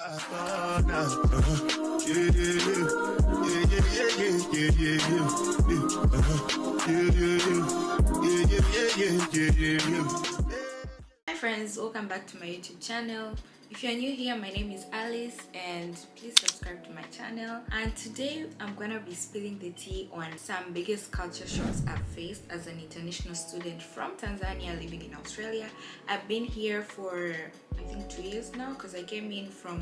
Hi friends, welcome back to my YouTube channel. If you're new here, my name is Alice and please subscribe to my channel. And today I'm gonna be spilling the tea on some biggest culture shocks I've faced as an international student from Tanzania living in Australia. I've been here for I think 2 years now because I came in from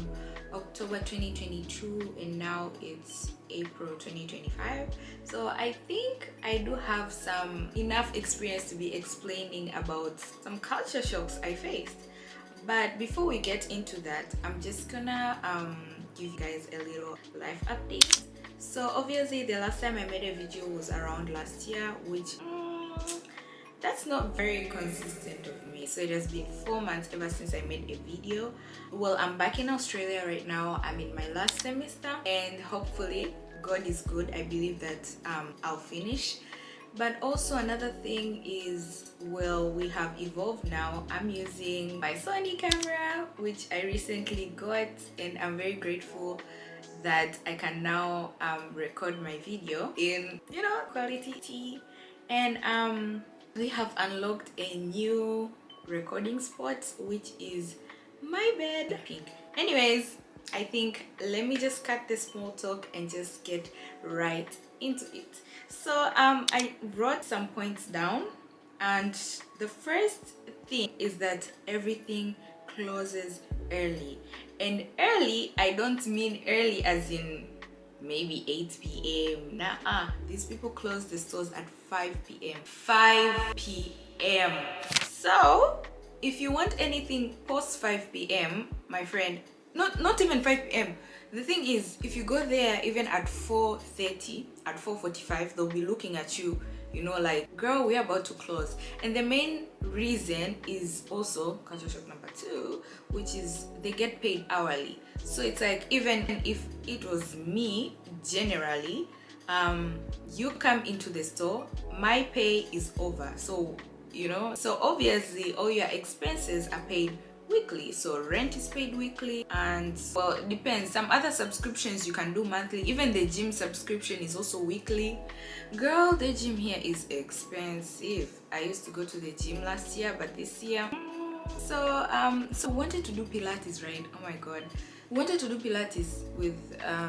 October 2022 and now it's April 2025. So I think I do have some enough experience to be explaining about some culture shocks I faced. But before we get into that, I'm just gonna give you guys a little life update. So obviously the last time I made a video was around last year, which that's not very consistent of me. So it has been 4 months ever since I made a video. Well, I'm back in Australia right now. I'm in my last semester and hopefully, God is good, I believe that I'll finish. But also another thing is, well, we have evolved now. I'm using my Sony camera, which I recently got, and I'm very grateful that I can now record my video in, quality. And we have unlocked a new recording spot, which is my bed. Anyways, I think let me just cut the small talk and just get right into it. So I wrote some points down, and the first thing is that everything closes early. And early, I don't mean early as in maybe 8 p.m. Nah, these people close the stores at 5 p.m. 5 p.m. So if you want anything post 5 p.m, my friend, not even 5 p.m. The thing is, if you go there even at 4:30, at 4:45, they'll be looking at you, like, girl, we're about to close. And the main reason is also culture shock number 2, which is they get paid hourly. So it's like, even if it was me, generally, you come into the store, my pay is over. So so obviously all your expenses are paid weekly. So rent is paid weekly, and well, it depends. Some other subscriptions you can do monthly. Even the gym subscription is also weekly. Girl, the gym here is expensive. I used to go to the gym last year, but this year so we wanted to do Pilates, right? Oh my god, we wanted to do Pilates with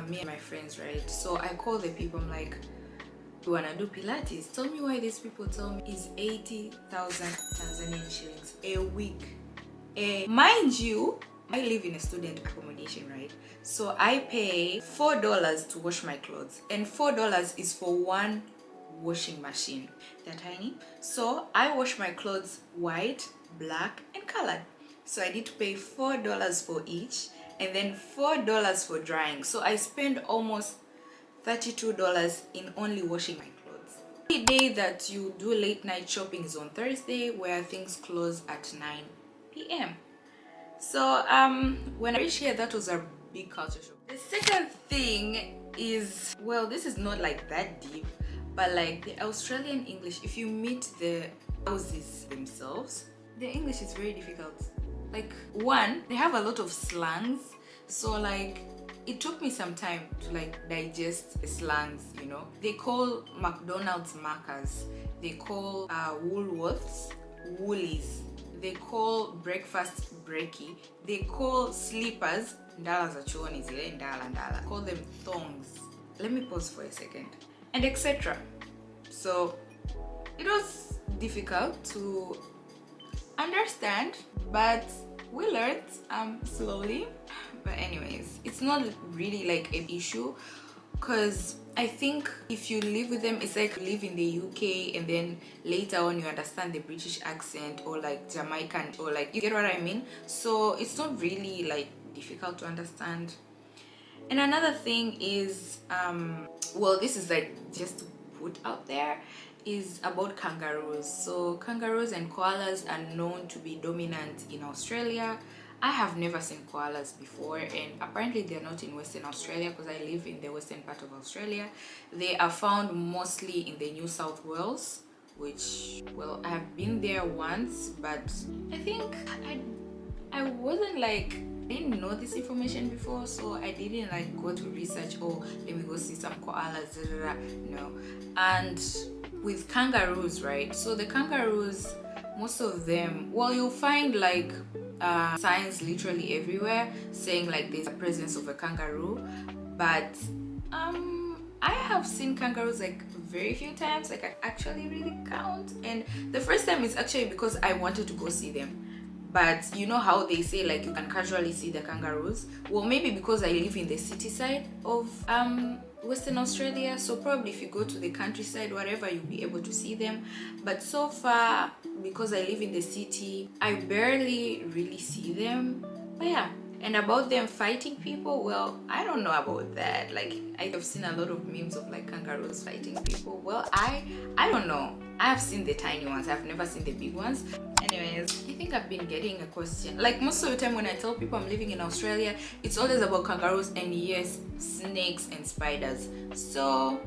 me and my friends, right? So I called the people. I'm like, we wanna do Pilates. Tell me why these people tell me is 80,000 Tanzanian shillings a week. Mind you, I live in a student accommodation, right? So I pay $4 to wash my clothes, and $4 is for one washing machine. They're tiny. So I wash my clothes white, black, and colored. So I need to pay $4 for each, and then $4 for drying. So I spend almost $32 in only washing my clothes. The day that you do late night shopping is on Thursday, where things close at 9 p.m. So when I reached here, that was a big culture shock. The second thing is, well, this is not like that deep, but like the Australian English, if you meet the houses themselves, the English is very difficult. Like, one, they have a lot of slangs. So like, it took me some time to like digest the slangs. They call McDonald's Macca's, they call Woolworths Woolies, they call breakfast brekkie, they call sleepers ndala za chooni zile ndala, call them thongs. Let me pause for a second, and etc. So it was difficult to understand, but we learned slowly. But anyways, it's not really like an issue, because I think if you live with them, it's like you live in the UK and then later on you understand the British accent, or like Jamaican, or like, you get what I mean? So it's not really like difficult to understand. And another thing is, well, this is like just to put out there, is about kangaroos. So kangaroos and koalas are known to be dominant in Australia. I have never seen koalas before, and apparently they're not in Western Australia, because I live in the western part of Australia. They are found mostly in the New South Wales, which, well, I have been there once, but I think I wasn't like didn't know this information before, so I didn't like go to research, oh, let me go see some koalas, no. And with kangaroos, right? So the kangaroos, most of them, well, you'll find like signs literally everywhere saying like there's a presence of a kangaroo, but I have seen kangaroos like very few times, like I actually really count. And the first time is actually because I wanted to go see them. But you know how they say like you can casually see the kangaroos? Well, maybe because I live in the city side of Western Australia, so probably if you go to the countryside, whatever, you'll be able to see them. But so far, because I live in the city, I barely really see them. But yeah. And about them fighting people, well, I don't know about that. Like, I've seen a lot of memes of like kangaroos fighting people. Well, I don't know. I've seen the tiny ones. I've never seen the big ones. Anyways, I think I've been getting a question. Like most of the time when I tell people I'm living in Australia, it's always about kangaroos and yes, snakes and spiders. So,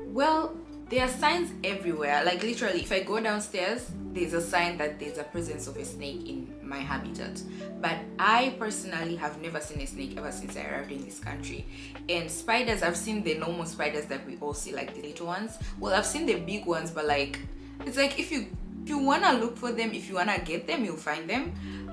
well, there are signs everywhere. Like literally, if I go downstairs, there's a sign that there's a presence of a snake in my habitat. But I personally have never seen a snake ever since I arrived in this country. And spiders, I've seen the normal spiders that we all see, like the little ones. Well, I've seen the big ones, but like, it's like if you wanna look for them, if you wanna get them, you'll find them.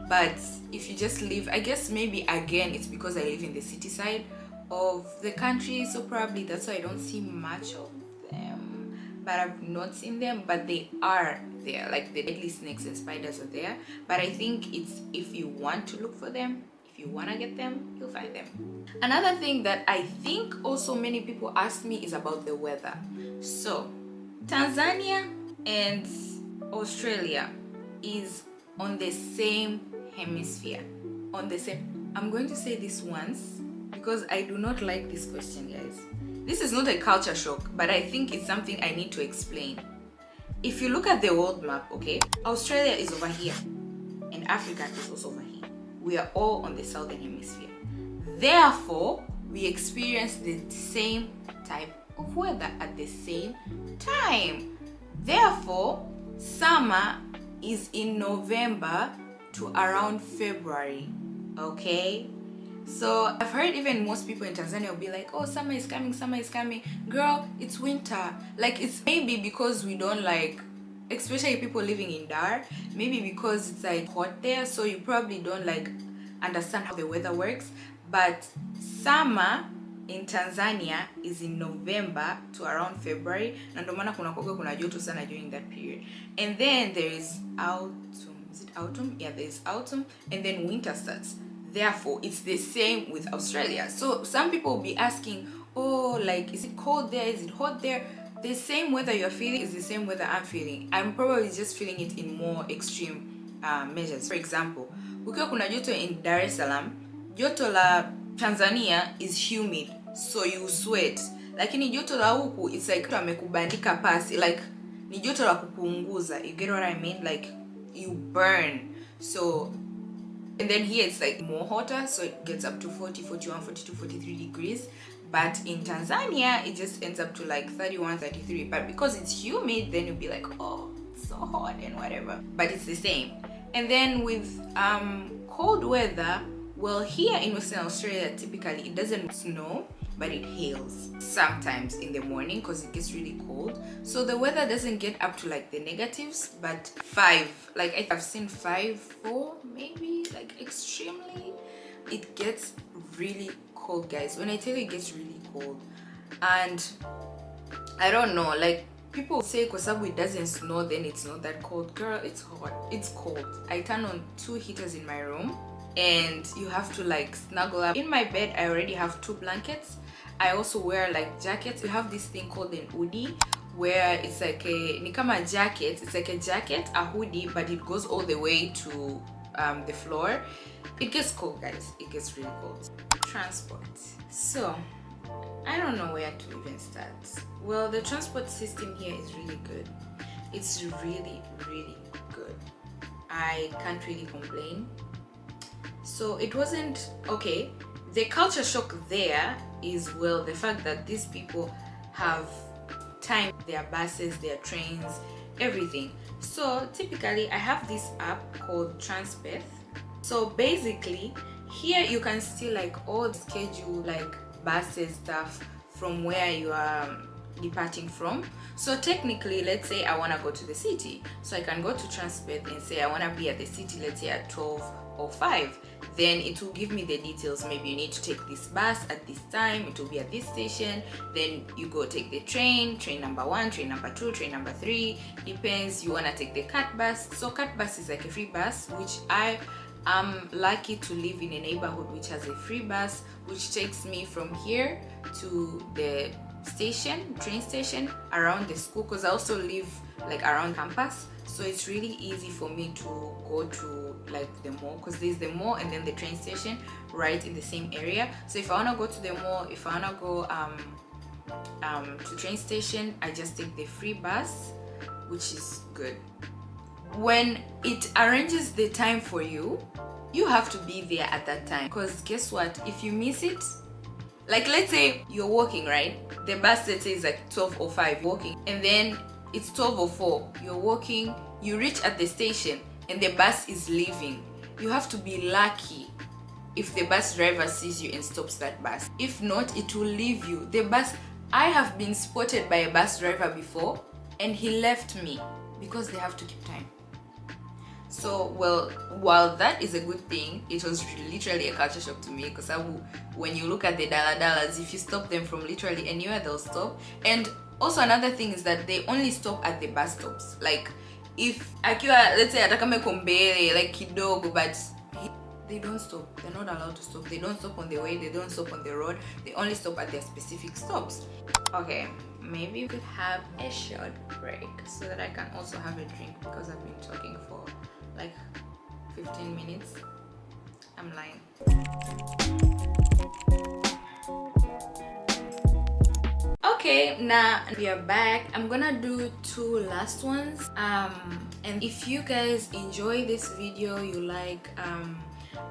But if you just live, I guess maybe again, it's because I live in the city side of the country, so probably that's why I don't see much of them. But I've not seen them, but they are there. Like the deadly snakes and spiders are there. But I think it's if you want to look for them, if you want to get them, you'll find them. Another thing that I think also many people ask me is about the weather. So Tanzania and Australia is on the same hemisphere. On the same. I'm going to say this once because I do not like this question, guys. This is not a culture shock, but I think it's something I need to explain. If you look at the world map, okay, Australia is over here and Africa is also over here. We are all on the southern hemisphere. Therefore, we experience the same type of weather at the same time. Therefore, summer is in November to around February, okay? So I've heard even most people in Tanzania will be like, oh, summer is coming. Girl, it's winter. Like, it's maybe because we don't like, especially people living in Dar, maybe because it's like hot there, so you probably don't like understand how the weather works. But summer in Tanzania is in November to around February. Na ndo maana kuna joto sana during that period. And then there is autumn. Is it autumn? Yeah, there is autumn. And then winter starts. Therefore, it's the same with Australia. So some people will be asking, oh, like, is it cold there? Is it hot there? The same weather you're feeling is the same weather I'm feeling. I'm probably just feeling it in more extreme measures. For example, ukiwa kuna joto in Dar es Salaam, joto la Tanzania is humid, so you sweat. Lakini joto la huku, it's like amekubandika pasi, like ni joto la kupunguza. You get what I mean? Like you burn. So and then here it's like more hotter, so it gets up to 40, 41, 42, 43 degrees. But in Tanzania, it just ends up to like 31, 33. But because it's humid, then you'll be like, oh, it's so hot and whatever. But it's the same. And then with cold weather, well, here in Western Australia, typically it doesn't snow, but it hails sometimes in the morning because it gets really cold. So the weather doesn't get up to like the negatives, but 5, like I've seen 5, 4 maybe, like extremely. It gets really cold, guys. When I tell you it gets really cold, and I don't know, like people say because it doesn't snow then it's not that cold. Girl, it's hot, it's cold. I turn on 2 heaters in my room and you have to like snuggle up. In my bed I already have 2 blankets. I also wear like jackets. We have this thing called an hoodie, where it's like a nikama jacket. It's like a jacket, a hoodie, but it goes all the way to the floor. It gets cold, guys. It gets really cold. Transport. So I don't know where to even start. Well, the transport system here is really good. It's really, really good. I can't really complain. So it wasn't okay. The culture shock there is, well, the fact that these people have timed their buses, their trains, everything. So typically I have this app called Transpeth. So basically Here you can still like all schedule like buses stuff from where you are departing from. So technically, let's say I want to go to the city, so I can go to Transperth and say I want to be at the city, let's say at 12:05. Then it will give me the details. Maybe you need to take this bus at this time, it will be at this station. Then you go take the train number 1, train number 2, train number 3, depends. You want to take the cat bus. So cat bus is like a free bus, which I'm lucky to live in a neighborhood which has a free bus, which takes me from here to the train station around the school, because I also live like around campus. So it's really easy for me to go to like the mall, because there's the mall and then the train station right in the same area. So if I want to go to the mall, if I want to go to train station, I just take the free bus, which is good. When it arranges the time for you, you have to be there at that time, because guess what, if you miss it, like let's say you're walking, right? The bus, let's say, is like 12:05 walking, and then it's 12:04, you're walking, you reach at the station and the bus is leaving. You have to be lucky if the bus driver sees you and stops that bus. If not, it will leave you. The bus, I have been spotted by a bus driver before and he left me because they have to keep time. So, well, while that is a good thing, it was literally a culture shock to me, because when you look at the dalas, if you stop them from literally anywhere, they'll stop. And also another thing is that they only stop at the bus stops. Like if akiwa, let's say atakame kombele like kidogo, but they don't stop. They're not allowed to stop. They don't stop on the way, they don't stop on the road, they only stop at their specific stops. Okay, maybe we could have a short break so that I can also have a drink, because I've been talking for like 15 minutes. I'm lying. Okay, now we are back. I'm gonna do 2 last ones. And if you guys enjoy this video, you like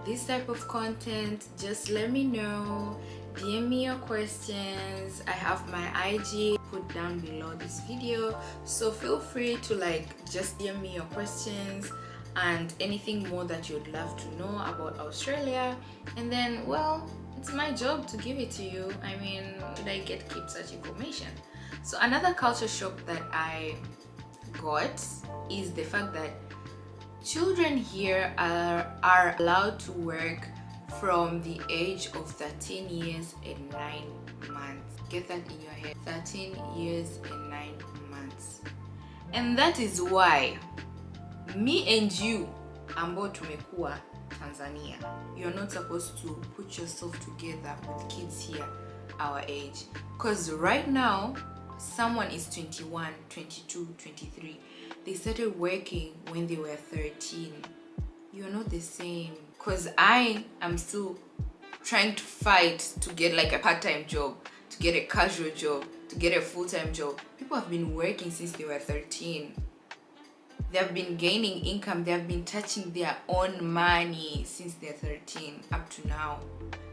this type of content, just let me know. DM me your questions. I have my IG put down below this video, so feel free to like just DM me your questions and anything more that you'd love to know about Australia. And then, well, it's my job to give it to you. I mean, should I keep such information? So another culture shock that I got is the fact that children here are allowed to work from the age of 13 years and 9 months. Get that in your head. 13 years and 9 months. And that is why me and you, ambao tumekuwa Tanzania, you're not supposed to put yourself together with kids here our age. Because right now, someone is 21, 22, 23. They started working when they were 13. You're not the same. Because I am still trying to fight to get like a part-time job, to get a casual job, to get a full-time job. People have been working since they were 13. They have been gaining income. They have been touching their own money since they're 13 up to now.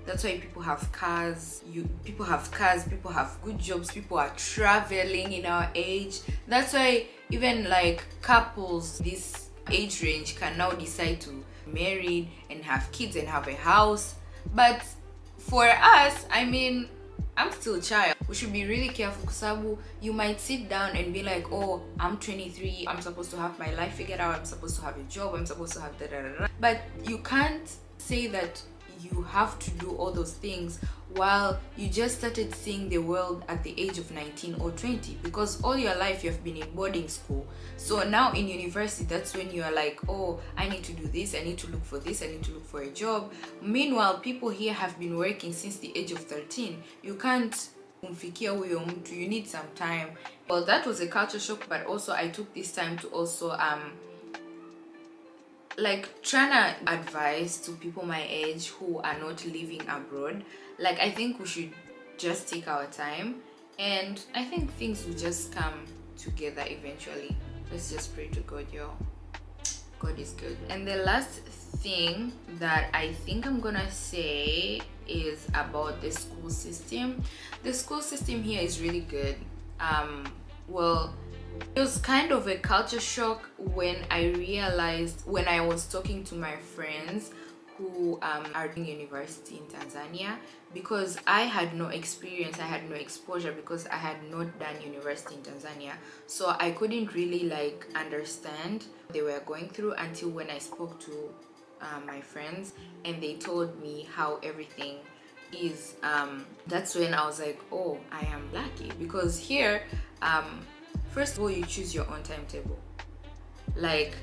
That's why people have cars. People have cars. People have good jobs. People are traveling in our age. That's why even like couples this age range can now decide to marry and have kids and have a house. But for us, I mean, I'm still a child. We should be really careful, because you might sit down and be like, oh, I'm 23, I'm supposed to have my life figured out, I'm supposed to have a job, I'm supposed to have da da da da. But you can't say that you have to do all those things while you just started seeing the world at the age of 19 or 20, because all your life you have been in boarding school. So now in university, that's when you are like, oh, I need to do this, I need to look for this, I need to look for a job. Meanwhile, people here have been working since the age of 13. You can't kumfikia huyo mtu, you need some time. Well, that was a culture shock, but also I took this time to also like trying to advise to people my age who are not living abroad. Like, I think we should just take our time, and I think things will just come together eventually. Let's just pray to God, y'all. God is good. And the last thing that I think I'm gonna say is about the school system. The school system here is really good. Well, it was kind of a culture shock when I realized, when I was talking to my friends who are doing university in Tanzania, because I had no experience, I had no exposure, because I had not done university in Tanzania. So I couldn't really like understand what they were going through until when I spoke to my friends and they told me how everything is. That's when I was like, oh, I am lucky, because here first of all, you choose your own timetable. Like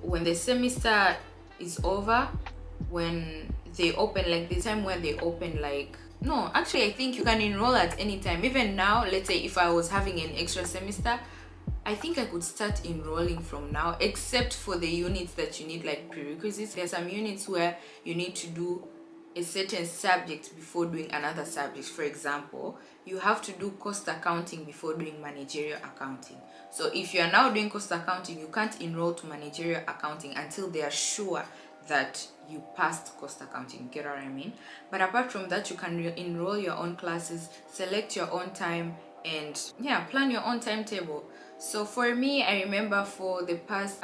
when the semester is over, when they open, like the time when they open, like, no, actually I think you can enroll at any time. Even now, let's say if I was having an extra semester, I think I could start enrolling from now, except for the units that you need like prerequisites. There's some units where you need to do a certain subject before doing another subject. For example, you have to do cost accounting before doing managerial accounting. So if you are now doing cost accounting, you can't enroll to managerial accounting until they are sure that you passed cost accounting. Get what I mean? But apart from that, you can enroll your own classes, select your own time, and yeah, plan your own timetable. So for me, I remember for the past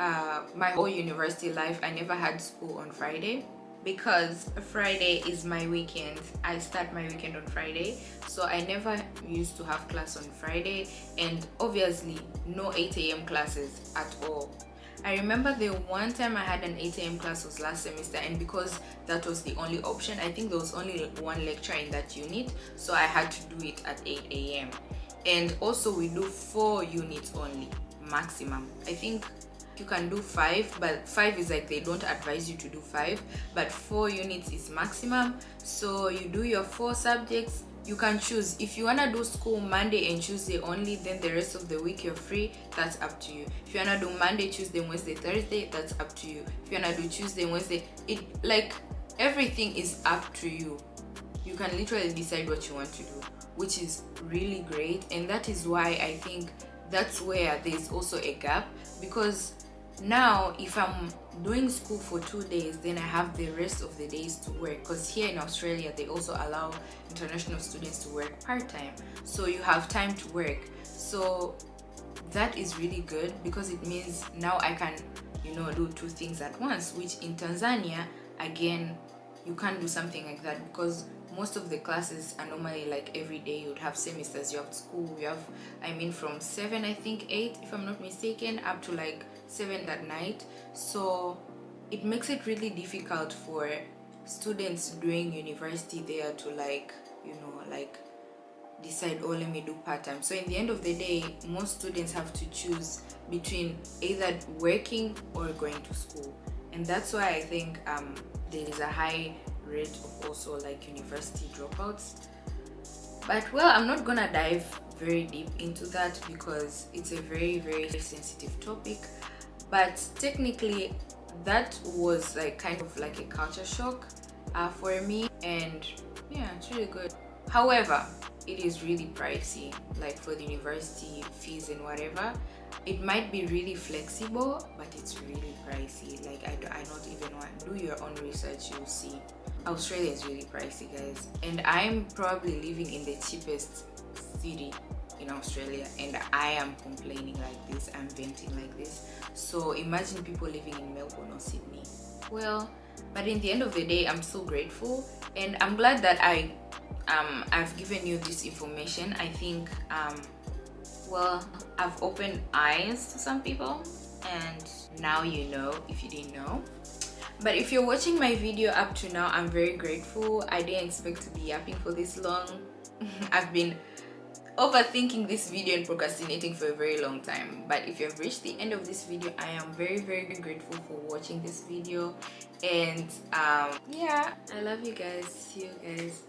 my whole university life, I never had school on Friday, because Friday is my weekend. I start my weekend on Friday, so I never used to have class on Friday, and obviously no 8 a.m. classes at all. I remember the one time I had an 8 a.m. class was last semester, and because that was the only option, I think there was only one lecture in that unit, so I had to do it at 8 a.m. And also we do 4 units only maximum. I think you can do 5, but 5 is like they don't advise you to do 5, but 4 units is maximum. So you do your 4 subjects. You can choose if you want to do school Monday and Tuesday only, then the rest of the week you're free. That's up to you. If you want to do Monday, Tuesday, Wednesday, Thursday, that's up to you. If you want to do Tuesday, Wednesday, it like everything is up to you. You can literally decide what you want to do, which is really great. And that is why I think that's where there's also a gap, because now if I'm doing school for 2 days, then I have the rest of the days to work, because here in Australia they also allow international students to work part-time, so you have time to work. So that is really good, because it means now I can, you know, do 2 things at once, which in Tanzania, again, you can't do something like that, because most of the classes are normally like every day. You would have semesters, you have school, you have, I mean, from 7, I think 8 if I'm not mistaken, up to like 7 at night. So it makes it really difficult for students doing university there to like, you know, like decide, oh, let me do part-time. So in the end of the day, most students have to choose between either working or going to school, and that's why I think there is a high rate of also like university dropouts. But well, I'm not gonna dive very deep into that because it's a very, very sensitive topic. But technically that was like kind of like a culture shock for me, and yeah, it's really good. However, it is really pricey, like for the university fees and whatever. It might be really flexible, but it's really pricey. Like I don't even want, do your own research, you'll see. Australia is really pricey, guys, and I'm probably living in the cheapest city in Australia, and I am complaining like this, I'm venting like this. So imagine people living in Melbourne or Sydney. Well, but in the end of the day, I'm so grateful, and I'm glad that I've given you this information. I think well, I've opened eyes to some people, and now you know if you didn't know. But if you're watching my video up to now, I'm very grateful. I didn't expect to be yapping for this long. I've been overthinking this video and procrastinating for a very long time. But if you've reached the end of this video, I am very, very grateful for watching this video. And yeah, I love you guys. See you guys